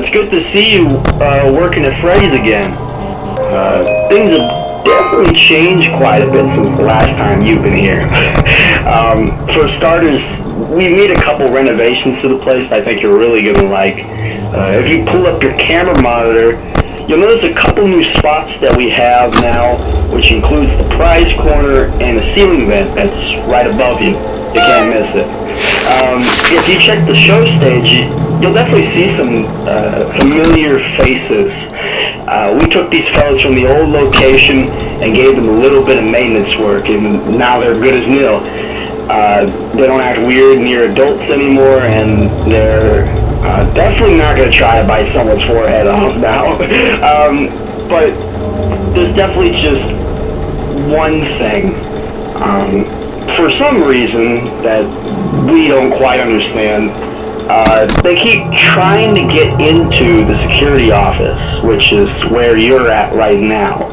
It's good to see you working at Freddy's again. Things have definitely changed quite a bit since the last time you've been here. For starters, we made a couple renovations to the place I think you're really going to like. If you pull up your camera monitor, you'll notice a couple new spots that we have now, which includes the prize corner and a ceiling vent that's right above you. You can't miss it. If you check the show stage, you'll definitely see some familiar faces. We took these fellas from the old location and gave them a little bit of maintenance work, and now they're good as new. They don't act weird near adults anymore, and they're definitely not going to try to bite someone's forehead off now. But there's definitely just one thing. For some reason that we don't quite understand, they keep trying to get into the security office, which is where you're at right now,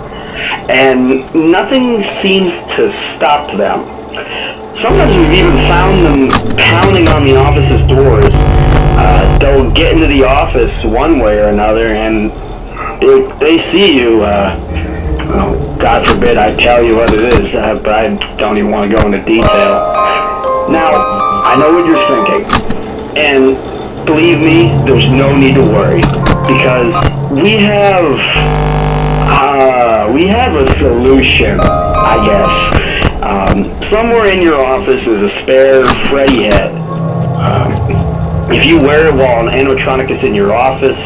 and nothing seems to stop them. Sometimes we've even found them pounding on the office's doors. They'll get into the office one way or another, and if they see you, well, God forbid I tell you what it is, but I don't even want to go into detail. Now, I know what you're thinking, and believe me, there's no need to worry, because we have a solution, I guess. Somewhere in your office is a spare Freddy head. If you wear it while an animatronic is in your office,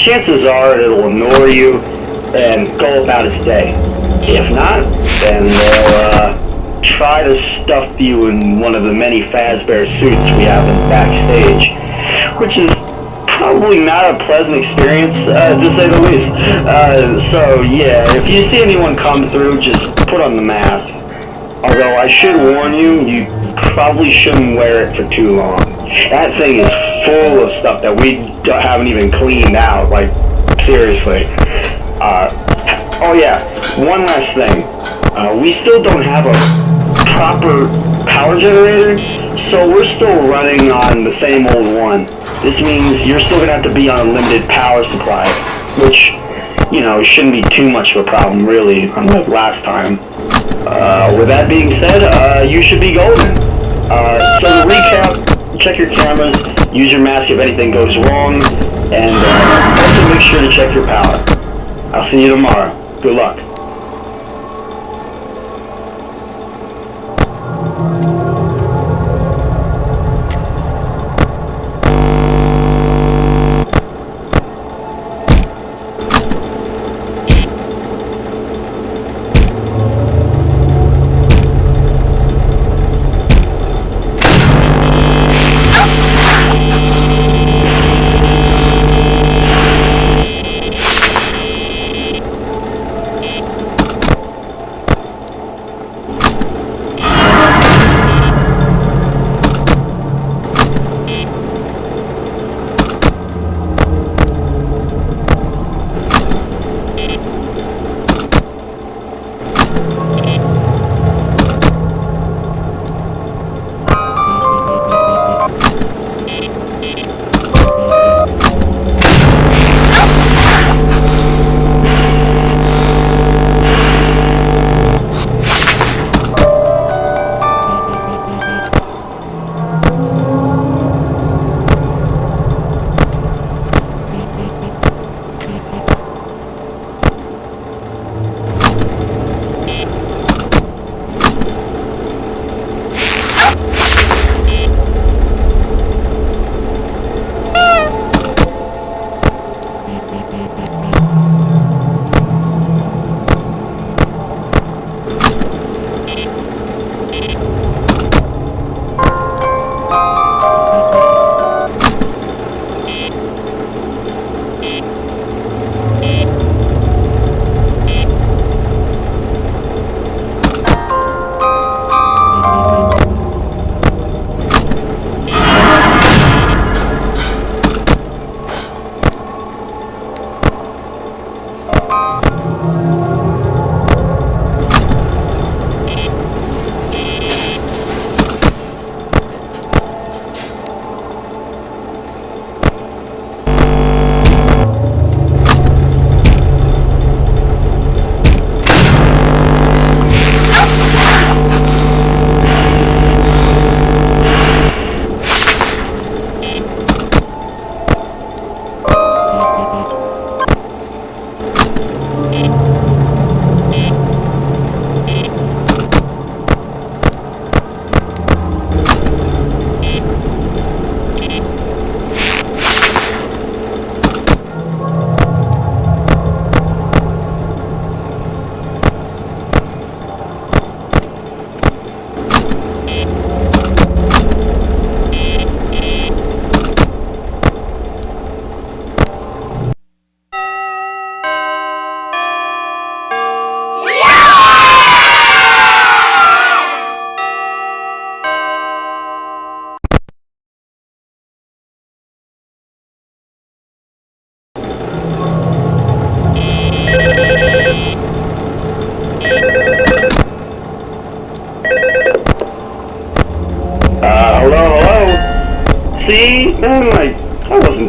chances are it'll ignore you and go about its day. If not, then they'll try to stuff you in one of the many Fazbear suits we have in backstage, which is probably not a pleasant experience, to say the least. So yeah, if you see anyone come through, just put on the mask. Although I should warn you, you probably shouldn't wear it for too long. That thing is full of stuff that we haven't even cleaned out, like, seriously. Oh yeah, one last thing. We still don't have a proper power generator, so we're still running on the same old one. This means you're still going to have to be on a limited power supply, which, you know, shouldn't be too much of a problem, really, unlike last time. With that being said, you should be golden. So to recap, check your cameras, use your mask if anything goes wrong, and also make sure to check your power. I'll see you tomorrow. Good luck.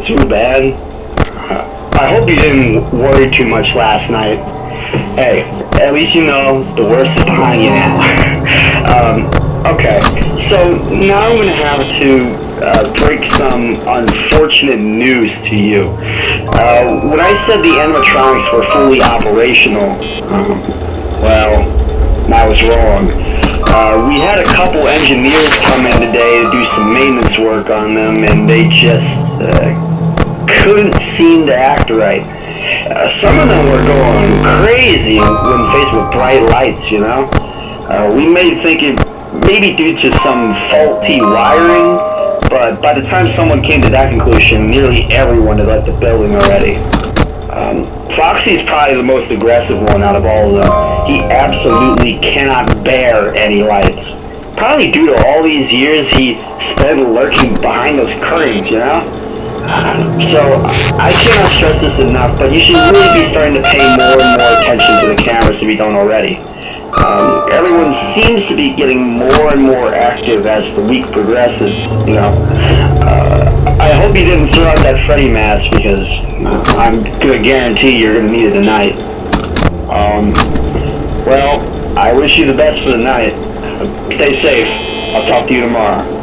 too bad. I hope you didn't worry too much last night. Hey, at least you know the worst is behind you now. Okay, so now I'm going to have to break some unfortunate news to you. When I said the animatronics were fully operational, well, I was wrong. We had a couple engineers come in today to do some maintenance work on them, and they just couldn't seem to act right. Some of them were going crazy when faced with bright lights, you know? We may think it maybe due to some faulty wiring, but by the time someone came to that conclusion, nearly everyone had left the building already. Foxy is probably the most aggressive one out of all of them. He absolutely cannot bear any lights. Probably due to all these years he spent lurking behind those curtains, you know? So, I cannot stress this enough, but you should really be starting to pay more and more attention to the cameras if you don't already. Everyone seems to be getting more and more active as the week progresses, you know. I hope you didn't throw out that Freddy mask, because I'm gonna guarantee you're gonna need it tonight. Well, I wish you the best for the night. Stay safe. I'll talk to you tomorrow.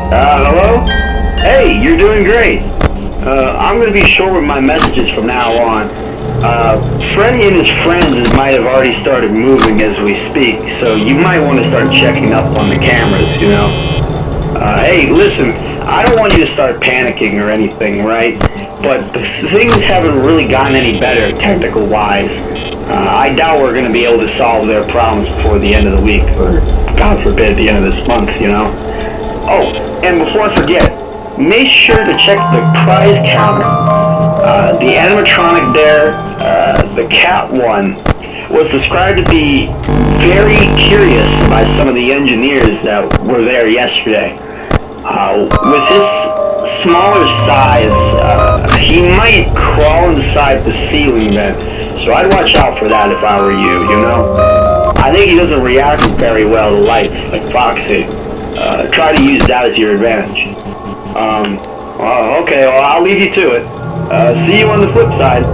Hello? Hey, you're doing great. I'm gonna be short with my messages from now on. Freddy and his friends might have already started moving as we speak, so you might want to start checking up on the cameras, you know? Hey, listen, I don't want you to start panicking or anything, right? But things haven't really gotten any better technical-wise. I doubt we're gonna be able to solve their problems before the end of the week, or God forbid, the end of this month, you know? Oh, and before I forget, make sure to check the prize counter. The animatronic there, the cat one, was described to be very curious by some of the engineers that were there yesterday. With his smaller size, he might crawl inside the ceiling vent, so I'd watch out for that if I were you, you know? I think he doesn't react very well to lights, like Foxy. Try to use that as your advantage. Okay, well, I'll leave you to it. See you on the flip side.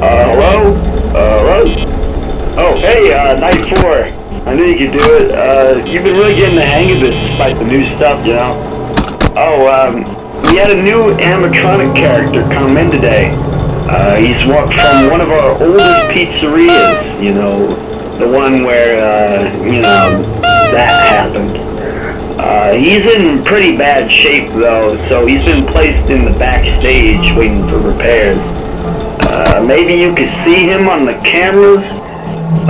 Hello? Hello? Oh, hey, Night 4. I knew you could do it. You've been really getting the hang of this despite the new stuff, you know? Oh, we had a new animatronic character come in today. He's from one of our oldest pizzerias, you know, the one where, you know, that happened. He's in pretty bad shape, though, so he's been placed in the backstage waiting for repairs. Maybe you could see him on the cameras?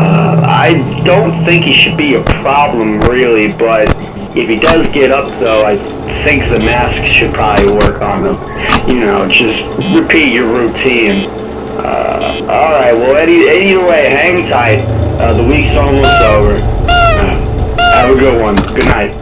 I don't think he should be a problem, really, but if he does get up, though, I think the mask should probably work on him. You know, just repeat your routine. Alright, well, either way, hang tight. The week's almost over. Have a good one. Good night.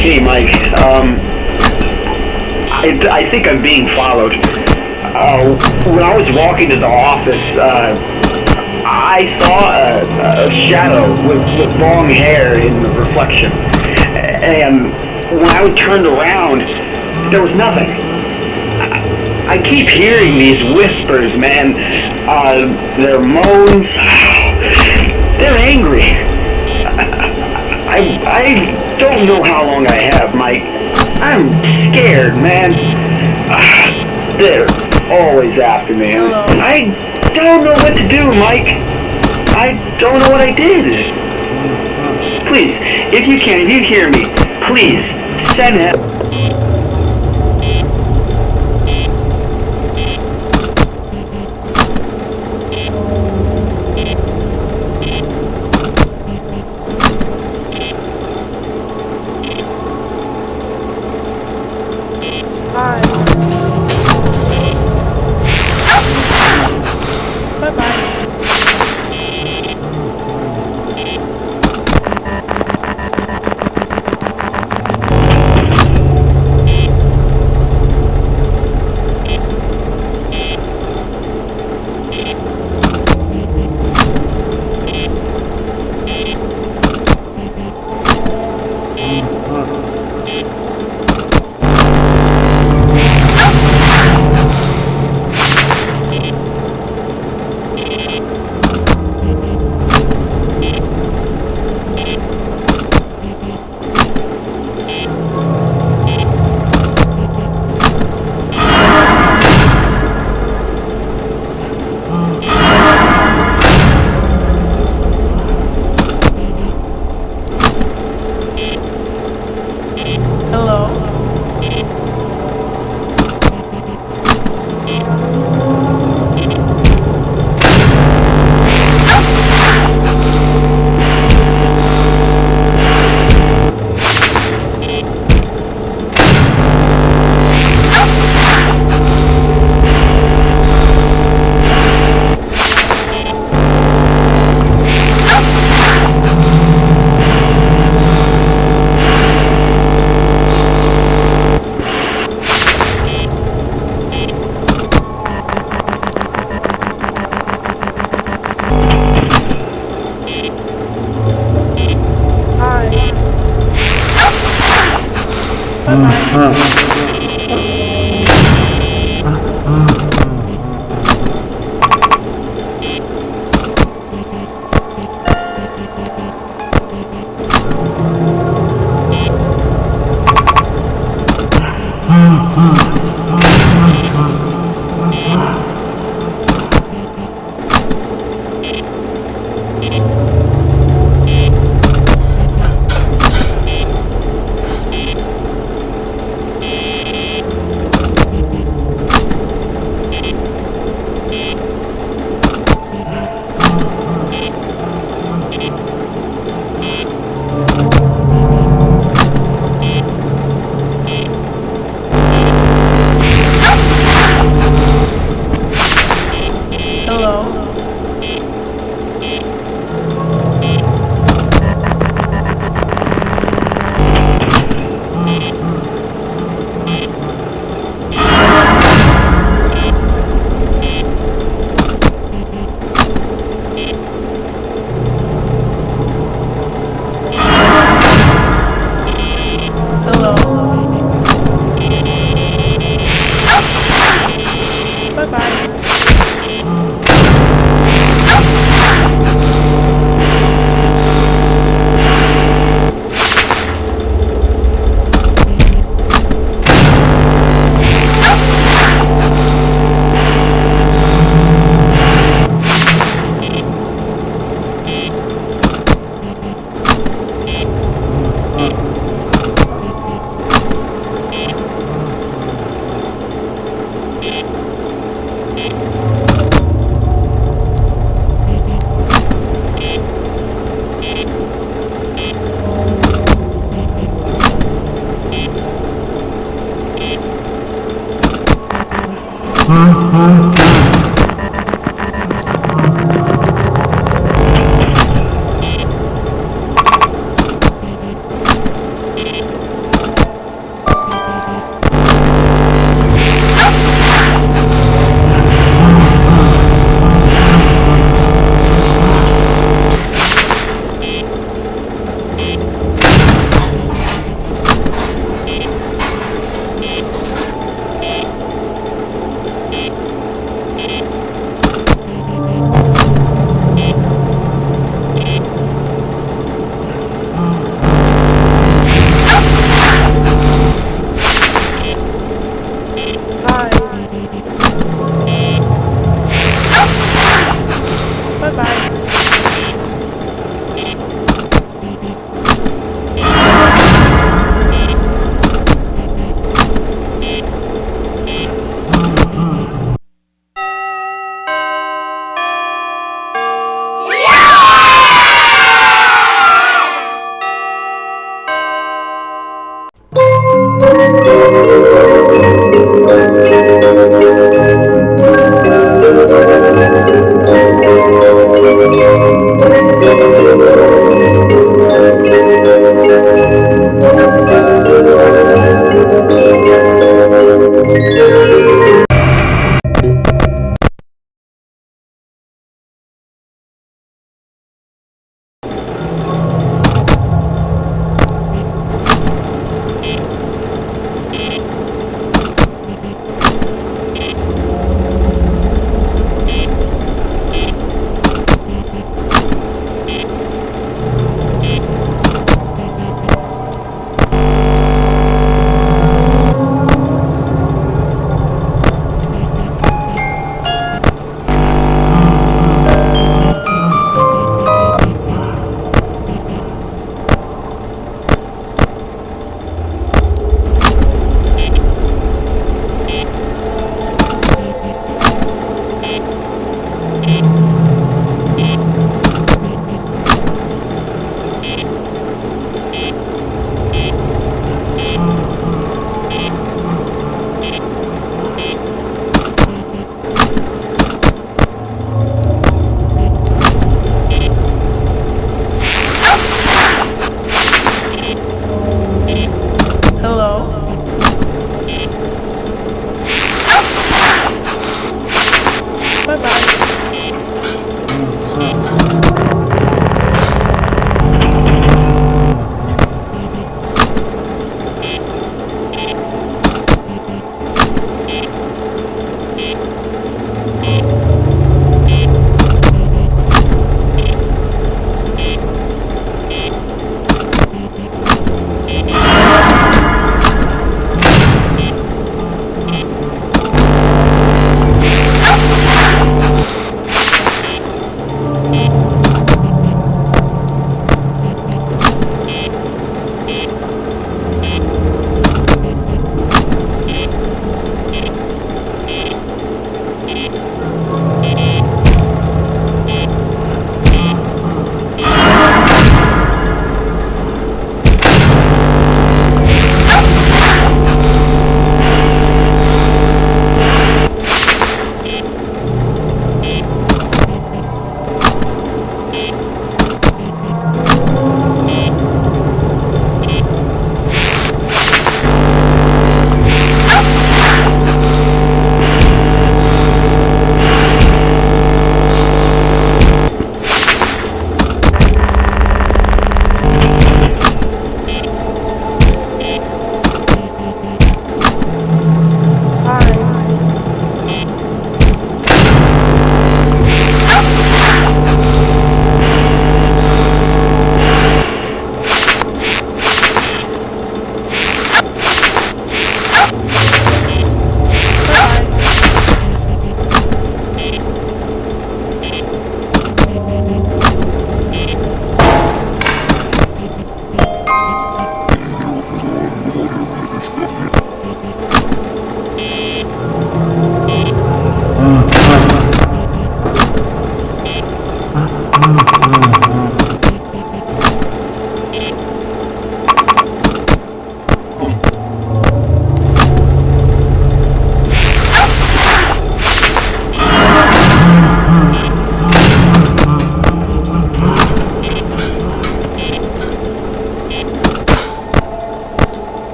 Hey, Mike, I think I'm being followed. When I was walking to the office, I saw a shadow with long hair in the reflection. And when I turned around, there was nothing. I keep hearing these whispers, man. They're moans. They're angry. I don't know how long I have, Mike. I'm scared, man. They're always after me. I don't know what to do, Mike. I don't know what I did. Please, if you can, if you hear me, please, send help.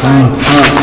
Freddy.